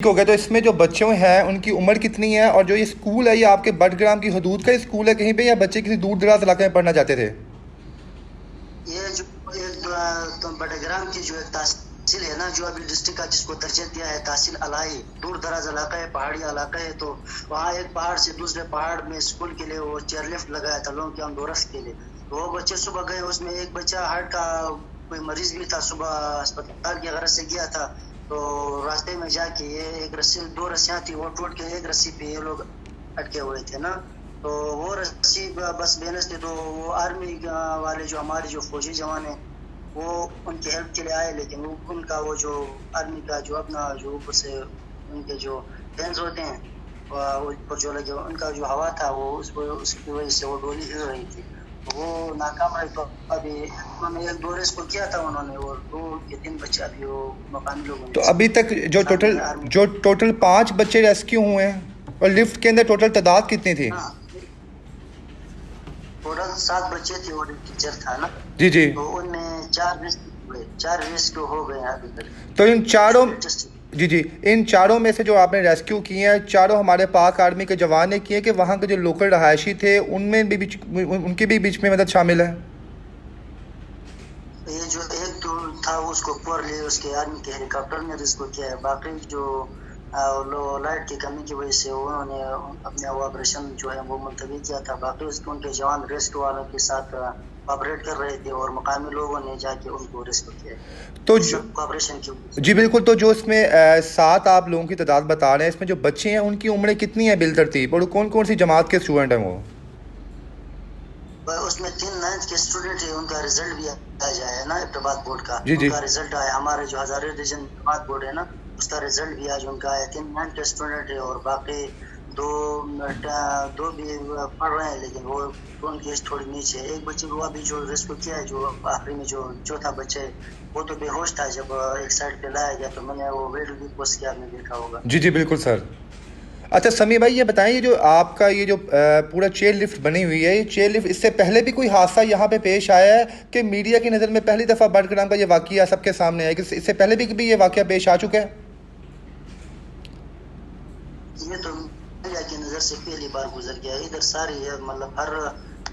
ہو گیا، تو اس میں جو بچے ہیں ان کی عمر کتنی ہے، اور جو یہ اسکول ہے یہ آپ کے بٹگرام کی حدود کا اسکول ہے کہیں پہ، یا بچے کسی دور دراز علاقے میں پڑھنا چاہتے تھے؟ یہ جو بٹگرام کی جو ایک تحصیل ہے نا، جو ابھی ڈسٹرکٹ کا جس کو درجہ دیا ہے تحصیل الائی، دور دراز علاقہ ہے، پہاڑی علاقہ ہے، تو وہاں ایک پہاڑ سے دوسرے پہاڑ میں اسکول کے لیے وہ چیئر لفٹ لگایا تھا لوگوں کے اندورس کے لیے. تو وہ بچے صبح گئے، اس میں ایک بچہ ہارٹ کا کوئی مریض بھی تھا، صبح اسپتال کی غرض سے گیا تھا. تو راستے میں جا کے یہ ایک رسی، دو رسیاں تھی، وہ ٹوٹ کے ایک رسی پہ یہ لوگ اٹکے ہوئے تھے نا. تو وہ رسی بس بیلنس تھے. تو وہ آرمی والے جو ہمارے جو فوجی جوان ہیں وہ ان کی ہیلپ کے لیے آئے، لیکن ان کا وہ جو آرمی کا جو اپنا جو اوپر سے ان کے جو فینس ہوتے ہیں اوپر جو لگے، ان کا جو ہوا تھا وہ اس کی وجہ سے وہ ڈولی ہل رہی تھی، وہ ناکام رہی. تو ابھی انہوں نے ایک دو ریس کو کیا تھا انہوں نے، وہ 2 یا 3 بچے ابھی وہ مقامی لوگوں نے. تو ابھی تک جو ٹوٹل 5 بچے ریسکیو ہوئے ہیں، اور لفٹ کے اندر ٹوٹل تعداد کتنی تھی؟ ٹوٹل 7 بچے تھے اور ایک ٹیچر تھا نا. جی جی. تو ان میں 4 ریسکیو ہو گئے ہیں ابھی تک. تو ان چاروں ان چاروں میں سے جو آپ نے ریسکیو کیے ہیں، چاروں ہمارے پاک آرمی کے جوان نے کیے، کہ وہاں کے جو لوکل رہائشی تھے ان میں بھی ان کے بھی بیچ میں مدد شامل ہے؟ یہ جو ایک تو تھا اس کو پورلی اس کے آرمی کے ہیلی کاپٹر نے ریسکیو کیا ہے. باقی جو لائٹ کی کمی کی وجہ سے انہوں نے اپنے وہ آپریشن جو ہے وہ ملتوی کیا تھا. باقی اس کے ان کے جوان ریسکیو والوں کے ساتھ آپریٹ کر رہے تھے، اور مقامی لوگوں نے جا کے ان کو ریسکیو کیا. تو آپریشن کی جی بالکل. تو جو اس میں 7 آپ لوگوں کی تعداد بتا رہے ہیں، اس میں جو بچے ہیں ان کی عمریں کتنی ہیں بالترتیب، اور کون کون سی جماعت کے اسٹوڈنٹ ہیں وہ؟ اس میں 3 9 کے اسٹوڈنٹ ہیں، ان کا رزلٹ بھی آ جائے نا ارتباط بورڈ کا. جی ان کا رزلٹ آیا، ہمارے جو ہزارے ڈویژن ارتباط بورڈ ہے نا اس کا رزلٹ بھی آج ان کا آیا. 3 9 کے اسٹوڈنٹ ہے، اور باقی دو بھی پڑھ رہے ہیں، لیکن وہ ان کی ایج تھوڑی نیچے ہے. ایک بچے کو ابھی جو ریسکیو کیا ہے، جو آخری میں جو چوتھا بچہ ہے وہ تو بے ہوش تھا. جب ایک سائڈ پہ لایا گیا تو میں نے وہ ویڈیو بھی پوسٹ کیا، آپ نے دیکھا ہوگا. جی جی بالکل سر. اچھا سمیع بھائی، یہ بتائیں، یہ جو آپ کا یہ جو پورا چیئر لفٹ بنی ہوئی ہے، یہ چیئر لفٹ اس سے پہلے بھی کوئی حادثہ یہاں پہ پیش آیا ہے کہ میڈیا کی نظر میں پہلی دفعہ بٹگرام کا یہ واقعہ سب کے سامنے آیا، کہ اس سے پہلے بھی یہ واقعہ پیش آ چکا ہے؟ یہ تو میڈیا کی نظر سے پہلی بار گزر گیا. ادھر ساری ہے، مطلب ہر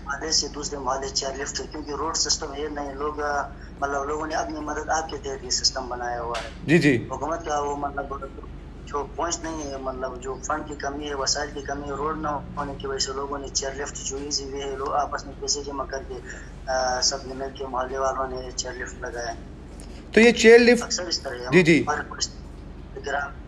محلے سے دوسرے محلے چیئر لفٹ، کیونکہ روڈ سسٹم ہے نہیں. لوگوں نے اپنی مدد آپ کے تحت یہ سسٹم بنایا ہوا ہے. جی جی. حکومت کا وہ مطلب جو پہنچ نہیں ہے، مطلب جو فنڈ کی کمی ہے، وسائل کی کمی ہے، روڈ نہ ہونے کی وجہ سے لوگوں نے چیئر لفٹ جو ایزی وے ہے، لوگ آپس میں پیسے جمع کر کے سب نے مل کے محلے والوں نے چیئر لفٹ لگایا. تو یہ چیئر لفٹ اکثر اس طرح جی جی گرام.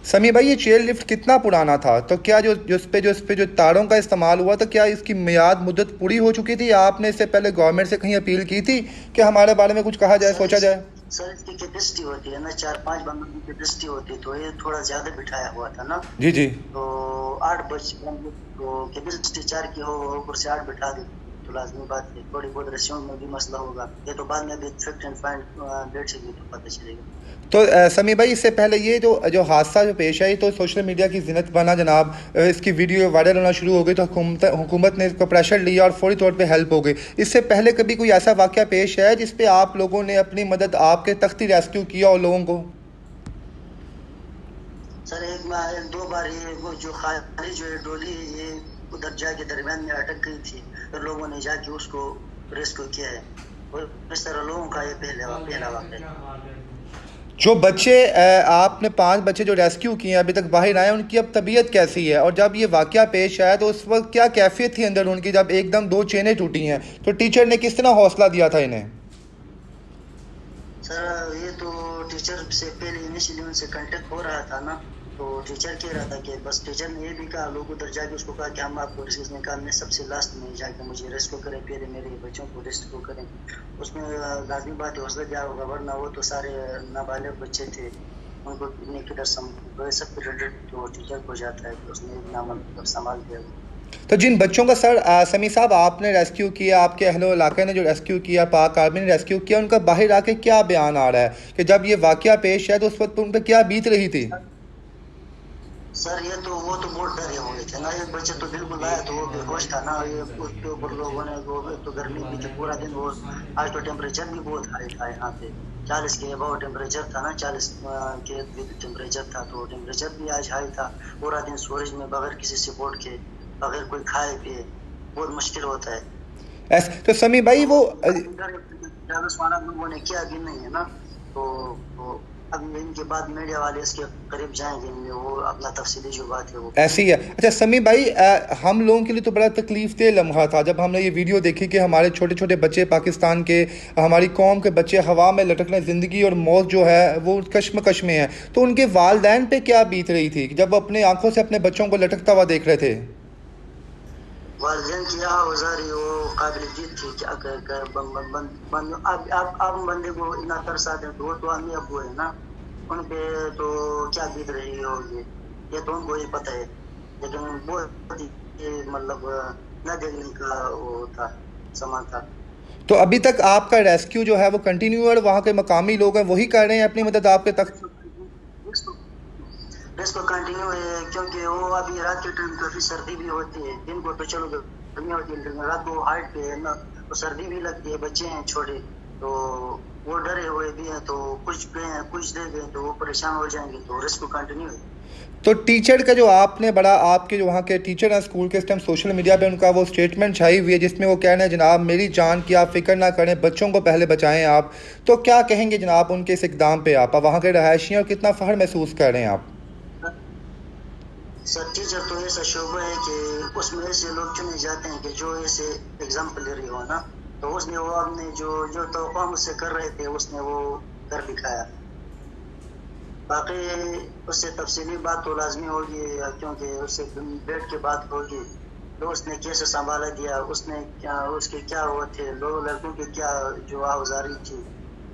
سمیع بھائی، یہ چیئر لفٹ کتنا پرانا تھا؟ تو کیا جو اس پہ جو تاروں کا استعمال ہوا تو کیا اس کی میعاد مدت پوری ہو چکی تھی، یا آپ نے اس سے پہلے گورنمنٹ سے کہیں اپیل کی تھی کہ ہمارے بارے میں کچھ کہا جائے، سوچا جائے؟ سر اس کی کیپیسٹی ہوتی ہے نا، 4-5 بندوں کی کیپیسٹی ہوتی ہے، تو یہ تھوڑا زیادہ بٹھایا ہوا تھا نا. جی جی. تو 8 بچے تو کیپیسٹی 4 کی ہو، اوپر سے 8 بٹھا دے تو لازمی بات ہے تھوڑی بہت ریشیو میں بھی مسئلہ ہوگا. یہ تو بعد میں بھی فیکٹ اینڈ فائنڈ ڈیٹ سے بھی تو پتہ چلے گا. تو سمیع بھائی، اس سے پہلے یہ جو حادثہ جو پیش آئی تو سوشل میڈیا کی زینت بنا جناب، اس کی ویڈیو وائرل ہونا شروع ہو گئی، تو حکومت نے اس کو پریشر لیا اور فوری طور پہ ہیلپ ہو گئی. اس سے پہلے کبھی کوئی ایسا واقعہ پیش ہے جس پہ آپ لوگوں نے اپنی مدد آپ کے تختی ریسکیو کیا اور لوگوں کو؟ سر ایک 2 بار یہ جو خالی جو ڈولی یہ ادھر جا کے درمیان میں اٹک گئی تھی، تو لوگوں نے جا کے اس کو ریسکیو کیا ہے. اس طرح لوگوں کا یہ پہلا واقعہ. جو بچے آپ نے 5 بچے جو ریسکیو کیے ہیں ابھی تک باہر آئے، ان کی اب طبیعت کیسی ہے؟ اور جب یہ واقعہ پیش آیا تو اس وقت کیا کیفیت تھی اندر ان کی، جب ایک دم 2 چینیں ٹوٹی ہیں، تو ٹیچر نے کس طرح حوصلہ دیا تھا انہیں؟ سر یہ تو ٹیچر سے پہلے انیشلی ان سے کنٹیکٹ ہو رہا تھا نا، تو ٹیچر کہہ رہا تھا کہ بس ٹیچر نے یہ بھی کہا، لوگ ادھر جا کے اس کو کہا کہ ہم آپ کو ریسکیو میں کہا میں سب سے لاسٹ میں جا کے مجھے ریسکیو کریں، پہلے میرے بچوں کو ریسکیو کریں. اس میں لازمی بات ہے حوصلہ دیا ہوگا، ورنہ وہ تو سارے نابالغ بچے تھے، ان کو کدھر سب کریڈٹ تو ٹیچر کو جاتا ہے، تو اس نے اتنا سنبھال دیا. تو جن بچوں کا سر سمیع صاحب آپ نے ریسکیو کیا، آپ کے اہل و علاقے نے جو ریسکیو کیا، پاک آرمی نے ریسکیو کیا، ان کا باہر آ کے کیا بیان آ رہا ہے کہ جب یہ واقعہ پیش ہے تو اس وقت ان پہ کیا بیت رہی تھی؟ सर ये तो वो तो बहुत डरे हुए थे ना, एक बच्चे तो बिल्कुल आया तो वो बेहोश था ना, ये उसके ऊपर लोगों ने वो तो गर्मी भी थी पूरा दिन, वो आज तो टेम्परेचर भी बहुत हाई था यहाँ पे, 40 के अबाउ टेम्परेचर था ना, 40 के टेम्परेचर था, तो टेम्परेचर भी आज हाई था, पूरा दिन सूरज में बगैर किसी सपोर्ट के, बगैर कोई खाए पिए, बहुत मुश्किल होता है। तो समी भाई वो लोगों ने किया भी नहीं है ना, तो अब इनके बाद मीडिया वाले इसके करीब जाएंगे, वो अपना तफसीली जो बात है वो ऐसी है। अच्छा समी भाई, हम लोगों के लिए तो बड़ा तकलीफ दह लम्हा था जब हमने ये वीडियो देखी कि हमारे छोटे छोटे बच्चे पाकिस्तान के, हमारी कौम के बच्चे हवा में लटक रहे, ज़िंदगी और मौत जो है वो कश्मकश में है। तो उनके वालिदैन पे क्या बीत रही थी जब वो अपने आंखों से अपने बच्चों को लटकता हुआ देख रहे थे? वालिदैन की आवाज़ारी वो काबिल जिद थी कि अब बंदे को इतना तरस आते हैं, तो वो तो आदमी अब है ना, उन पे तो क्या बीत रही होगी ये तो उनको ही पता है, लेकिन बहुत मतलब न देखने का वो था, समा था। तो अभी तक आपका रेस्क्यू जो है वो कंटिन्यू है, वहाँ के मकामी लोग हैं वही कर रहे हैं अपनी मदद आपके तक? इसको कंटिन्यू है, क्योंकि वो अभी रात के टाइम काफी सर्दी भी होती है, दिन को तो चलो गर्मी होती है, लेकिन रात को हाइट पे है ना, तो सर्दी भी लगती है, बच्चे हैं छोटे, तो वो डरे हुए भी हैं, तो कुछ गए हैं कुछ दे गए तो वो परेशान हो जाएंगे, तो रिस्क कंटिन्यू है। तो टीचर का जो आपने बड़ा, आपके जो वहाँ के टीचर हैं स्कूल के, इस टाइम सोशल मीडिया पे उनका वो स्टेटमेंट छाई हुई है जिसमें वो कह रहे हैं जनाब मेरी जान की आप फिक्र ना करें, बच्चों को पहले बचाएं आप। तो क्या कहेंगे जनाब उनके इस इकदाम पे आप वहाँ के रहायशी और कितना फ़ख्र महसूस कर रहे हैं आप? सर टीचर तो ऐसा शोबा है कि उसमें ऐसे लोग चुने जाते हैं कि जो ऐसे एग्जाम्पलरी हो ना, तो उसने वो अपने जो तवक़्क़ा मुझसे कर रहे थे उसने वो कर दिखाया। बाकी उससे तफसीली बात तो लाजमी होगी, क्योंकि उससे बैठ के बात होगी, तो उसने कैसे संभाला दिया, उसने क्या उसके क्या वो थे लोग लड़कों के क्या जो आवाज़ारी थी,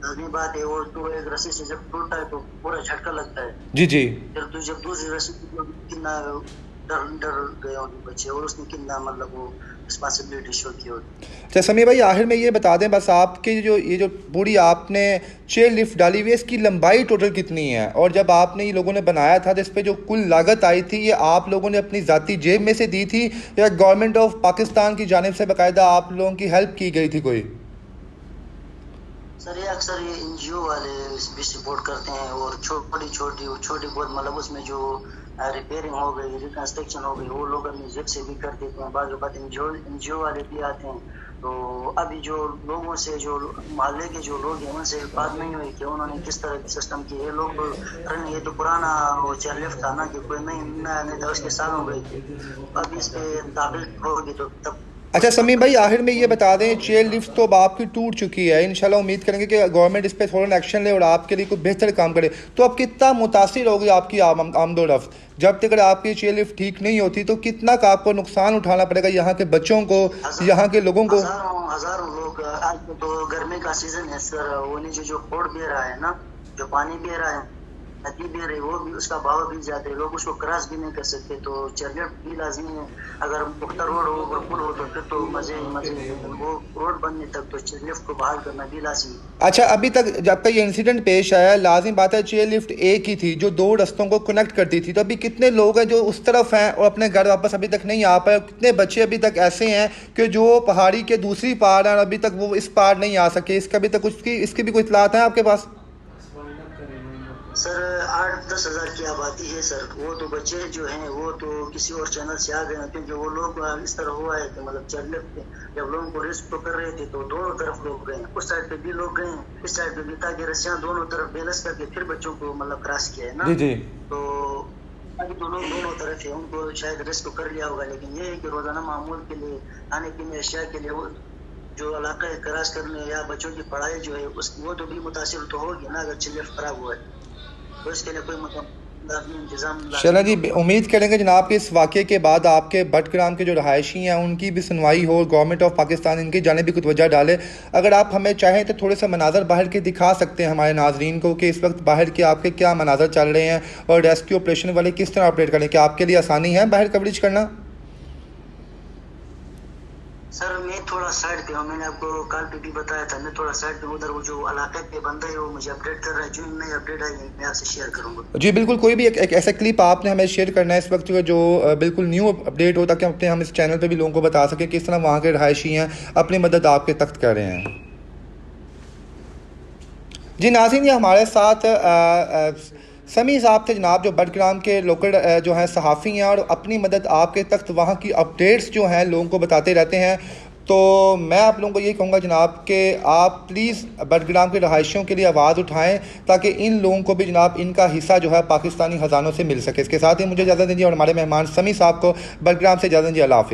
लाजमी बात है वो तो एक रस्सी से जब टूटता है तो पूरा झटका लगता है। जी जी। फिर तो जब दूसरी रस्सी कितना डर गए होंगे बच्चे, और उसने कितना मतलब वो रिस्पॉन्सिबिलिटी शो की होगी। अच्छा समी भाई आखिर में ये बता दें बस, आपकी ये जो पूरी आपने चेयर लिफ्ट डाली हुई है इसकी लंबाई टोटल कितनी है, और जब आपने ये लोगों ने बनाया था तो इस पर जो कुल लागत आई थी ये आप लोगों ने अपनी ज़ाती जेब में से दी थी या गवर्नमेंट ऑफ पाकिस्तान की जानिब से बाकायदा आप लोगों की हेल्प की गई थी कोई? सर ये अक्सर ये NGO वाले भी सपोर्ट करते हैं, और छोटी बहुत मतलब उसमें जो रिपेयरिंग हो गई, रिकन्स्ट्रक्शन हो गई, वो लोग अपनी जेब से भी कर देते हैं, बाद NGO वाले भी आते हैं। तो अभी जो लोगों से जो मोहल्ले के जो लोग हैं उनसे बात नहीं हुई कि उन्होंने किस तरह की सिस्टम की, ये लोग ये तो पुराना वो चेयर लिफ्ट था ना कि कोई नहीं था, उसके साल हो गए थे, अब इस पे ताबील होगी तो तब। अच्छा समी भाई आखिर में ये बता दें, चेयर लिफ्ट तो अब आपकी टूट चुकी है, इंशाल्लाह उम्मीद करेंगे कि गवर्नमेंट इस पर थोड़ा एक्शन ले और आपके लिए कोई बेहतर काम करे। तो अब कितना मुतासिर होगी आपकी आमदोरफ्त? जब तक आपकी चेयर लिफ्ट ठीक नहीं होती तो कितना का आपको नुकसान उठाना पड़ेगा यहाँ के बच्चों को, यहाँ के लोगों को? हजारों लोग, आज तो गर्मी का सीजन है सर, वो नीचे जो खोड़ बह रहा है ना, जो पानी बह रहा है, नदी बह रही, वो भी उसका बहाव भी जाते हैं, लोग उसको क्रॉस भी नहीं कर सकते, तो चेयर भी लाजमी है। अगर पुख्ता रोड हो और पुल हो तो फिर तो मजे वो रोड बनने तक तो चेयर लिफ्ट को बहाल करना भी लाजमी। अच्छा अभी तक जब तक ये इंसिडेंट पेश आया, लाजिम बात है चेयर लिफ्ट एक ही थी जो दो रस्तों को कनेक्ट करती थी, तो अभी कितने लोग हैं जो उस तरफ हैं और अपने घर वापस अभी तक नहीं आ पाए, कितने बच्चे अभी तक ऐसे हैं कि जो पहाड़ी के दूसरी पार हैं और अभी तक वो इस पार नहीं आ सके? इसका अभी तक इसकी भी कोई इतलात है आपके पास? सर 8-10 हज़ार की आबादी है सर, वो तो बच्चे जो हैं वो तो किसी और चैनल से आ गए हैं, क्योंकि वो लोग इस तरह हुआ है कि मतलब चैनल पे जब लोगों को रेस्क्यू कर रहे थे तो दोनों तरफ लोग गए, उस साइड पे भी लोग गए, इस साइड पे भी, ताकि रस्सियाँ दोनों तरफ बैलेंस करके फिर बच्चों को मतलब क्रॉस किया है ना। जी। तो अभी तो लोग दोनों तरफ है, उनको शायद रेस्क्यू कर लिया होगा, लेकिन ये है कि रोजाना मामूल के लिए, खाने पीने अशिया के लिए वो जो इलाका है क्रॉस करने या बच्चों की पढ़ाई जो है वो तो भी मुतासिर तो होगी ना, अगर चेयर लिफ्ट खराब हुआ है तो इसके लिए कोई इंतजाम। चलें जी, उम्मीद करेंगे जनाब कि इस वाक़े के बाद आपके बटग्राम के जो रहायशी हैं उनकी भी सुनवाई हो, गवर्नमेंट ऑफ पाकिस्तान इनकी जाने भी कुछ वजह डाले। अगर आप हमें चाहें तो थोड़े सा मनाजर बाहर के दिखा सकते हैं हमारे नाजरीन को कि इस वक्त बाहर के आपके क्या मनाजर चल रहे हैं और रेस्क्यू ऑपरेशन वाले किस तरह ऑपरेट करें, क्या आपके लिए आसानी है बाहर कवरेज करना? सर मैं थोड़ा साइड पे हूँ, मैंने आपको कॉल पे भी बताया था, मैं थोड़ा साइड पे उधर वो जो इलाके पे बंदा है वो मुझे अपडेट कर रहा है, जो नई अपडेट आई मैं आपसे शेयर करूँगा। जी बिल्कुल, कोई भी एक ऐसा क्लिप आपने हमें शेयर करना है इस वक्त जो बिल्कुल न्यू अपडेट हो, ताकि हम इस चैनल पे भी लोगों को बता सकें किस तरह वहाँ के रहायशी हैं अपनी मदद आपके तक कर रहे हैं। जी नाज़रीन, ये हमारे साथ समी साहब थे जनाब, जो बडग्राम के लोकल जो हैं सहाफ़ी हैं और अपनी मदद आपके तक वहाँ की अपडेट्स जो हैं लोगों को बताते रहते हैं। तो मैं आप लोगों को यही कहूँगा जनाब कि आप प्लीज़ बडग्राम के रहायशियों के लिए आवाज़ उठाएं, ताकि इन लोगों को भी जनाब इनका हिस्सा जो है पाकिस्तानी ख़जानों से मिल सके। इसके साथ ही मुझे इजाज़त दीजिए और हमारे मेहमान समी साहब को बडग्राम से इजाज़त दीजिए। अल्लाह हाफ़िज़।